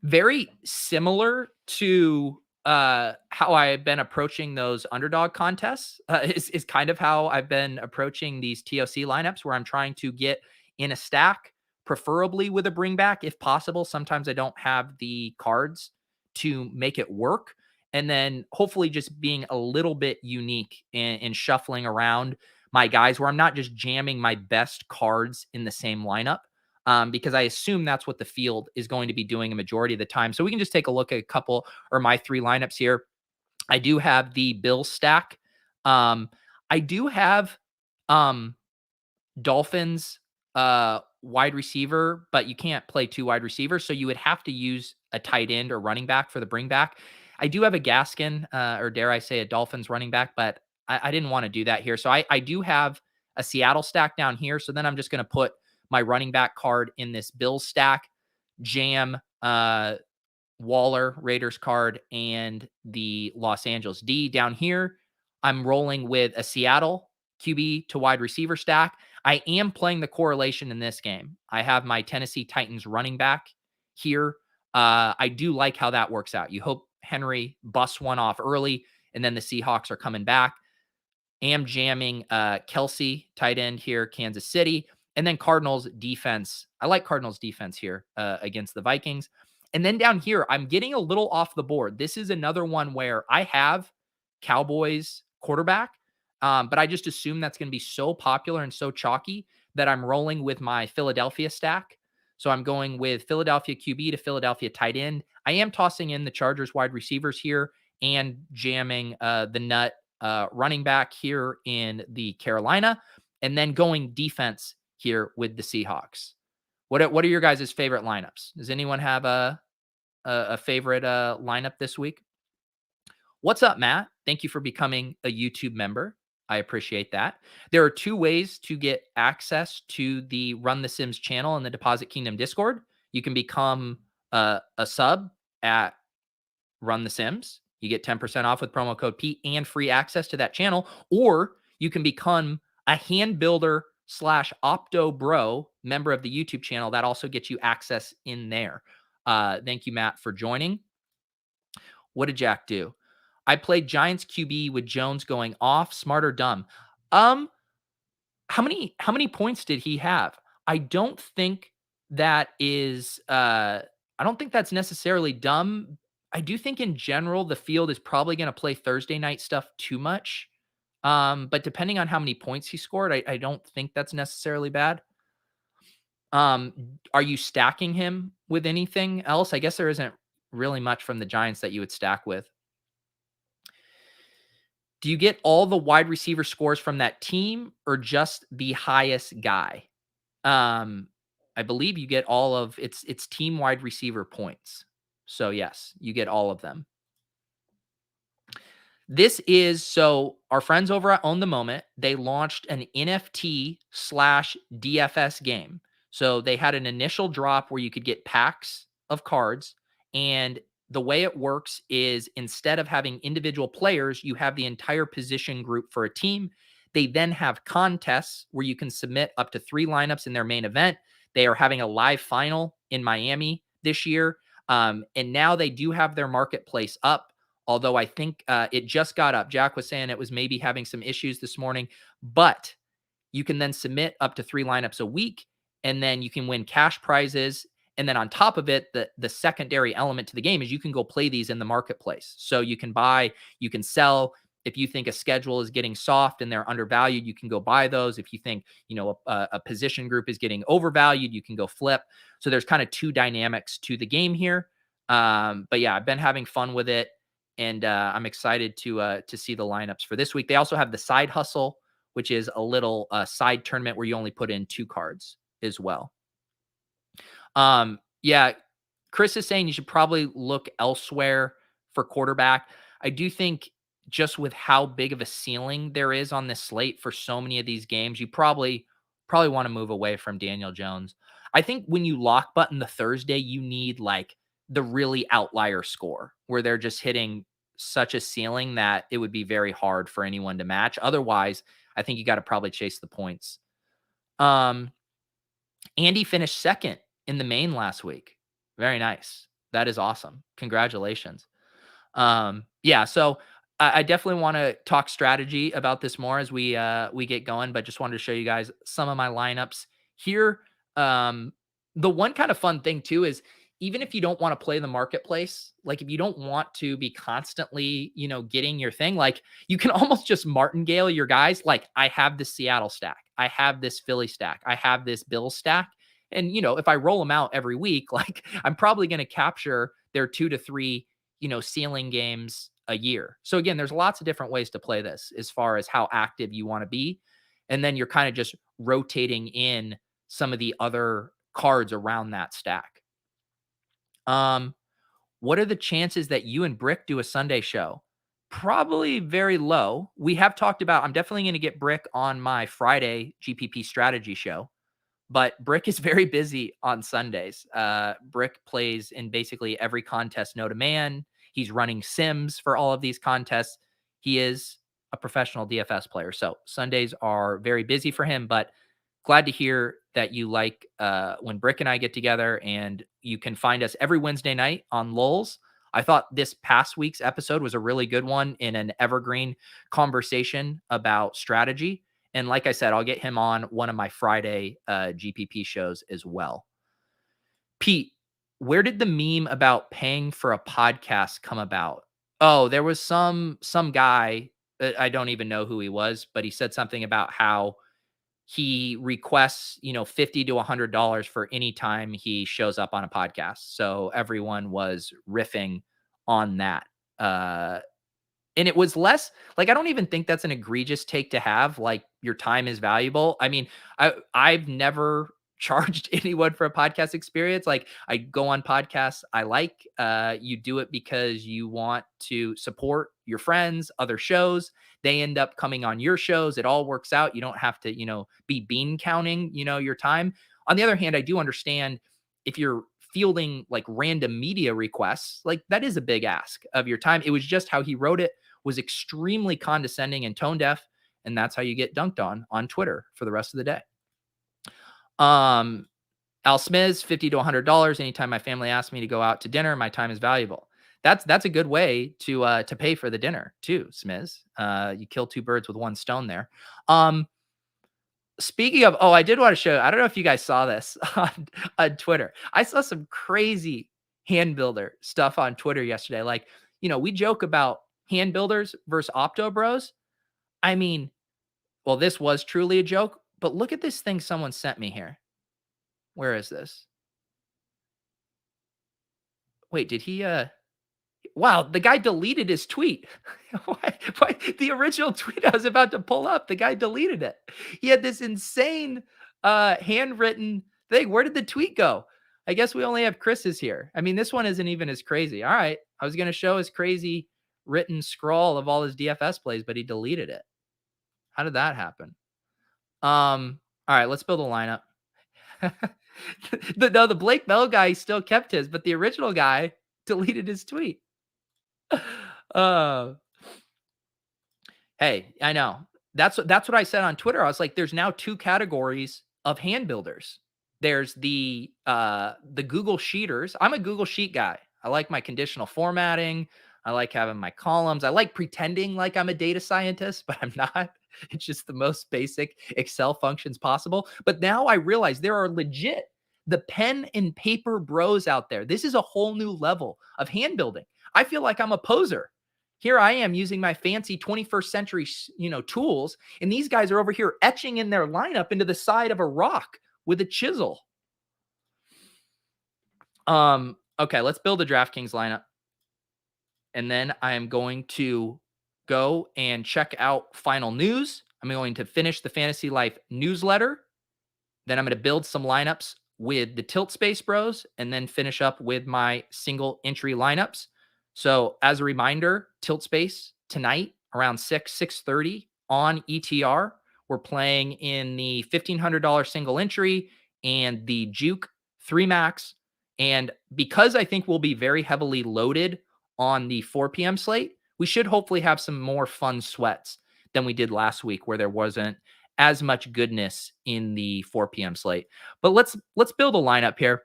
A: Very similar to how I've been approaching those underdog contests is kind of how I've been approaching these TOC lineups where I'm trying to get in a stack, preferably with a bring back if possible. Sometimes I don't have the cards to make it work. And then hopefully just being a little bit unique in shuffling around my guys where I'm not just jamming my best cards in the same lineup because I assume that's what the field is going to be doing a majority of the time. So we can just take a look at a couple or my three lineups here. I do have the Bills stack. I do have Dolphins wide receiver, but you can't play two wide receivers. So you would have to use a tight end or running back for the bring back. I do have a Gaskin, or dare I say a Dolphins running back, but I didn't want to do that here. So I do have a Seattle stack down here. So then I'm just going to put my running back card in this Bills stack, jam Waller Raiders card, and the Los Angeles D down here. I'm rolling with a Seattle QB to wide receiver stack. I am playing the correlation in this game. I have my Tennessee Titans running back here. I do like how that works out. You hope Henry busts one off early, and then the Seahawks are coming back. Am jamming Kelsey, tight end here, Kansas City. And then Cardinals defense. I like Cardinals defense here against the Vikings. And then down here, I'm getting a little off the board. This is another one where I have Cowboys quarterback, but I just assume that's going to be so popular and so chalky that I'm rolling with my Philadelphia stack. So I'm going with Philadelphia QB to Philadelphia tight end. I am tossing in the Chargers wide receivers here and jamming the nut running back here in the Carolina, and then going defense here with the Seahawks. What are your guys' favorite lineups? Does anyone have a favorite lineup this week? What's up, Matt? Thank you for becoming a YouTube member. I appreciate that. There are two ways to get access to the Run the Sims channel in the Deposit Kingdom Discord. You can become a sub at Run the Sims. You get 10% off with promo code Pete and free access to that channel. Or you can become a hand builder / Opto Bro member of the YouTube channel. That also gets you access in there. Thank you, Matt, for joining. What did Jack do? I played Giants QB with Jones going off. Smart or dumb? How many points did he have? I don't think that is I don't think that's necessarily dumb. I do think in general the field is probably going to play Thursday night stuff too much. But depending on how many points he scored, I don't think that's necessarily bad. Are you stacking him with anything else? I guess there isn't really much from the Giants that you would stack with. Do you get all the wide receiver scores from that team or just the highest guy? I believe you get all of it's team wide receiver points. So yes, you get all of them. So our friends over at Own the Moment, they launched an NFT slash DFS game. So they had an initial drop where you could get packs of cards. And the way it works is instead of having individual players, you have the entire position group for a team. They then have contests where you can submit up to 3 lineups in their main event. They are having a live final in Miami this year. And now they do have their marketplace up. Although I think it just got up. Jack was saying it was maybe having some issues this morning, but you can then submit up to 3 lineups a week, and then you can win cash prizes. And then on top of it, the secondary element to the game is you can go play these in the marketplace. So you can buy, you can sell. If you think a schedule is getting soft and they're undervalued, you can go buy those. If you think, a position group is getting overvalued, you can go flip. So there's kind of 2 dynamics to the game here. But yeah, I've been having fun with it, and I'm excited to see the lineups for this week. They also have the side hustle, which is a little side tournament where you only put in 2 cards as well. Yeah, Chris is saying you should probably look elsewhere for quarterback. I do think just with how big of a ceiling there is on this slate for so many of these games, you probably want to move away from Daniel Jones. I think when you lock button the Thursday, you need like the really outlier score where they're just hitting such a ceiling that it would be very hard for anyone to match. Otherwise, I think you got to probably chase the points. Andy finished second in the main last week. Very nice. That is awesome. Congratulations. Yeah, so I definitely want to talk strategy about this more as we get going, but just wanted to show you guys some of my lineups here. The one kind of fun thing too is even if you don't want to play the marketplace, like if you don't want to be constantly, getting your thing, like you can almost just martingale your guys. Like I have this Seattle stack, I have this Philly stack, I have this Bill stack. And if I roll them out every week, like I'm probably going to capture their 2 to 3 ceiling games a year. So again, there's lots of different ways to play this as far as how active you want to be. And then you're kind of just rotating in some of the other cards around that stack. What are the chances that you and Brick do a Sunday show? Probably very low. We have talked about, I'm definitely going to get Brick on my Friday GPP strategy show. But Brick is very busy on Sundays. Brick plays in basically every contest known to man. He's running sims for all of these contests. He is a professional DFS player. So Sundays are very busy for him, but glad to hear that you like when Brick and I get together, and you can find us every Wednesday night on Lulz. I thought this past week's episode was a really good one in an evergreen conversation about strategy. And like I said, I'll get him on one of my Friday GPP shows as well. Pete, where did the meme about paying for a podcast come about? Oh, there was some guy, I don't even know who he was, but he said something about how he requests, $50 to $100 for any time he shows up on a podcast. So everyone was riffing on that. And it was less like, I don't even think that's an egregious take to have. Like, your time is valuable. I mean, I've never charged anyone for a podcast experience. Like, I go on podcasts I like. You do it because you want to support your friends, other shows. They end up coming on your shows. It all works out. You don't have to, be bean counting, your time. On the other hand, I do understand if you're fielding like random media requests, like that is a big ask of your time. It was just how he wrote it was extremely condescending and tone deaf, and that's how you get dunked on Twitter for the rest of the day. Al Smiz, $50 to $100 anytime my family asks me to go out to dinner. My time is valuable. That's a good way to pay for the dinner too, Smiz. You kill 2 birds with 1 stone there. Speaking of, I did want to show, I don't know if you guys saw this on Twitter. I saw some crazy hand builder stuff on Twitter yesterday. Like, we joke about hand builders versus Opto Bros. I mean, well, this was truly a joke, but look at this thing someone sent me here. Where is this? Wait, did he, wow, the guy deleted his tweet. Why? The original tweet I was about to pull up, the guy deleted it. He had this insane handwritten thing. Where did the tweet go? I guess we only have Chris's here. I mean, this one isn't even as crazy. All right. I was going to show his crazy written scroll of all his DFS plays, but he deleted it. How did that happen? All right, let's build a lineup. The Blake Bell guy still kept his, but the original guy deleted his tweet. Uh, hey, I know. That's what I said on Twitter. I was like, there's now 2 categories of hand builders. There's the Google Sheeters. I'm a Google Sheet guy. I like my conditional formatting. I like having my columns. I like pretending like I'm a data scientist, but I'm not. It's just the most basic Excel functions possible. But now I realize there are legit the pen and paper bros out there. This is a whole new level of hand building. I feel like I'm a poser. Here I am using my fancy 21st century, tools, and these guys are over here etching in their lineup into the side of a rock with a chisel. Okay, let's build a DraftKings lineup. And then I am going to go and check out final news. I'm going to finish the Fantasy Life newsletter. Then I'm going to build some lineups with the Tilt Space Bros and then finish up with my single entry lineups. So as a reminder, Tilt Space tonight around 6:30 on ETR. We're playing in the $1,500 single entry and the Juke 3 Max. And because I think we'll be very heavily loaded on the 4 p.m. slate, we should hopefully have some more fun sweats than we did last week, where there wasn't as much goodness in the 4 p.m. slate. But let's build a lineup here.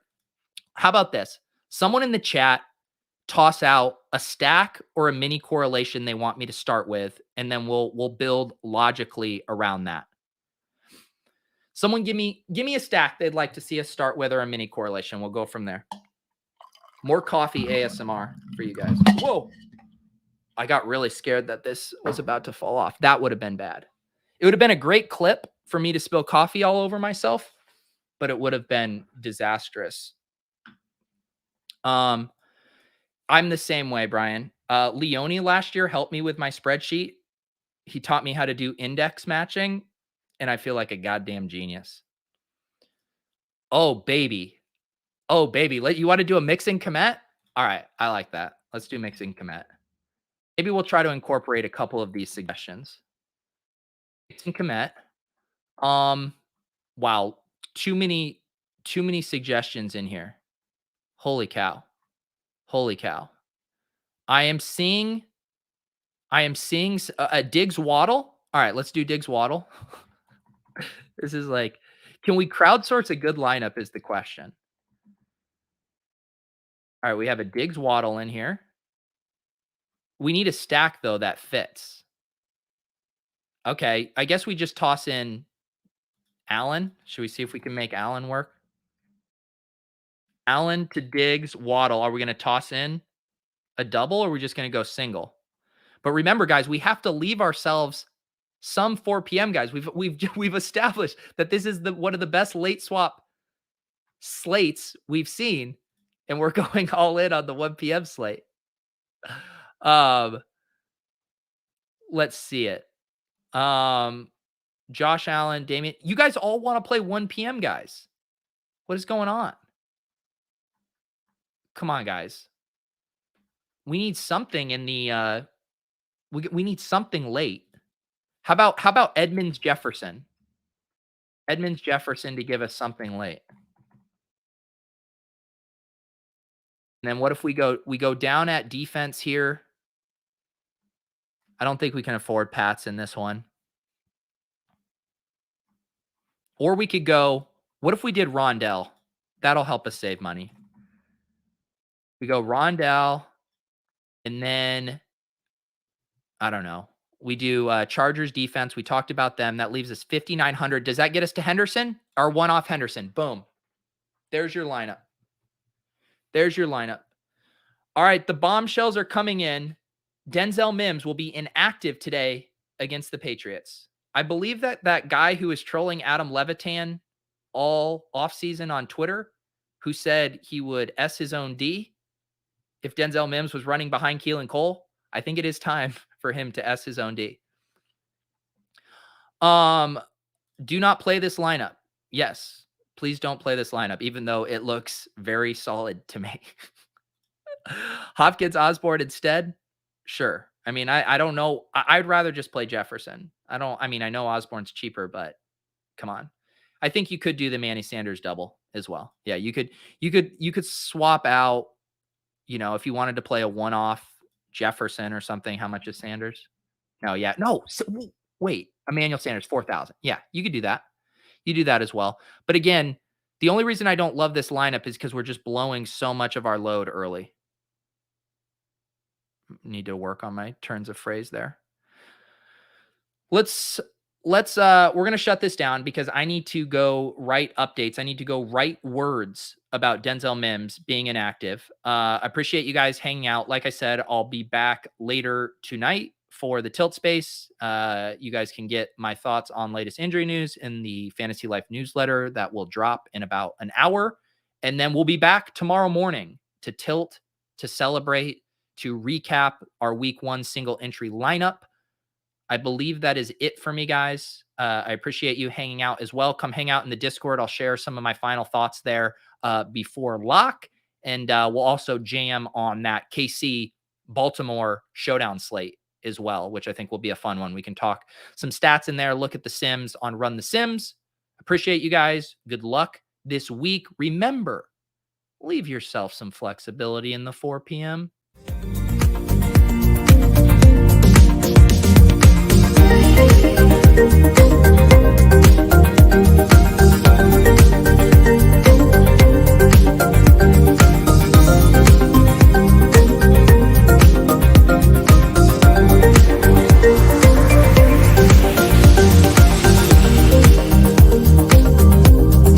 A: How about this? Someone in the chat toss out a stack or a mini correlation they want me to start with, and then we'll build logically around that. Someone give me a stack they'd like to see us start with or a mini correlation. We'll go from there. More coffee ASMR for you guys. Whoa. I got really scared that this was about to fall off. That would have been bad. It would have been a great clip for me to spill coffee all over myself, but it would have been disastrous. I'm the same way, Brian. Leone last year helped me with my spreadsheet. He taught me how to do index matching, and I feel like a goddamn genius. Oh, baby. You want to do a mix and commit? All right. I like that. Let's do mix and commit. Maybe we'll try to incorporate a couple of these suggestions. Mix and commit. Wow. Too many suggestions in here. Holy cow. I am seeing a Diggs Waddle. All right. Let's do Diggs Waddle. This is like, can we crowdsource a good lineup is the question. All right, we have a Diggs Waddle in here. We need a stack, though, that fits. Okay, I guess we just toss in Allen. Should we see if we can make Allen work? Allen to Diggs, Waddle. Are we going to toss in a double, or are we just going to go single? But remember, guys, we have to leave ourselves some 4 p.m. guys. We've established that this is one of the best late swap slates we've seen. And we're going all in on the 1 p.m. slate. Let's see it. Josh Allen, Damien. You guys all want to play 1 p.m., guys. What is going on? Come on, guys. We need something in the we need something late. How about Edmonds Jefferson? Edmonds Jefferson to give us something late. And then what if we go down at defense here? I don't think we can afford Pats in this one. Or we could go, what if we did Rondell? That'll help us save money. We go Rondell, and then, I don't know. We do Chargers defense. We talked about them. That leaves us 5,900. Does that get us to Henderson? Or one off Henderson? Boom. There's your lineup. All right, the bombshells are coming in. Denzel Mims will be inactive today against the Patriots. I believe that guy who was trolling Adam Levitan all offseason on Twitter, who said he would S his own D if Denzel Mims was running behind Keelan Cole, I think it is time for him to S his own D. Do not play this lineup. Yes, please don't play this lineup, even though it looks very solid to me. Hopkins Osborne instead? Sure. I mean, I don't know. I'd rather just play Jefferson. I mean, I know Osborne's cheaper, but come on. I think you could do the Manny Sanders double as well. Yeah, you could swap out, if you wanted to play a one-off Jefferson or something. How much is Sanders? No, yeah. No, wait. Emmanuel Sanders 4,000. Yeah, you could do that. You do that as well. But again, the only reason I don't love this lineup is because we're just blowing so much of our load early. Need to work on my turns of phrase there. Let's we're gonna shut this down because I need to go write updates. I need to go write words about Denzel Mims being inactive. I appreciate you guys hanging out. Like I said, I'll be back later tonight for the tilt space. You guys can get my thoughts on latest injury news in the Fantasy Life newsletter that will drop in about an hour. And then we'll be back tomorrow morning to tilt, to celebrate, to recap our week 1 single entry lineup. I believe that is it for me, guys. I appreciate you hanging out as well. Come hang out in the Discord. I'll share some of my final thoughts there before lock. And we'll also jam on that KC Baltimore showdown slate as well, which I think will be a fun one. We can talk some stats in there, look at the Sims on Run the Sims. Appreciate you guys. Good luck this week. Remember, leave yourself some flexibility in the 4 p.m.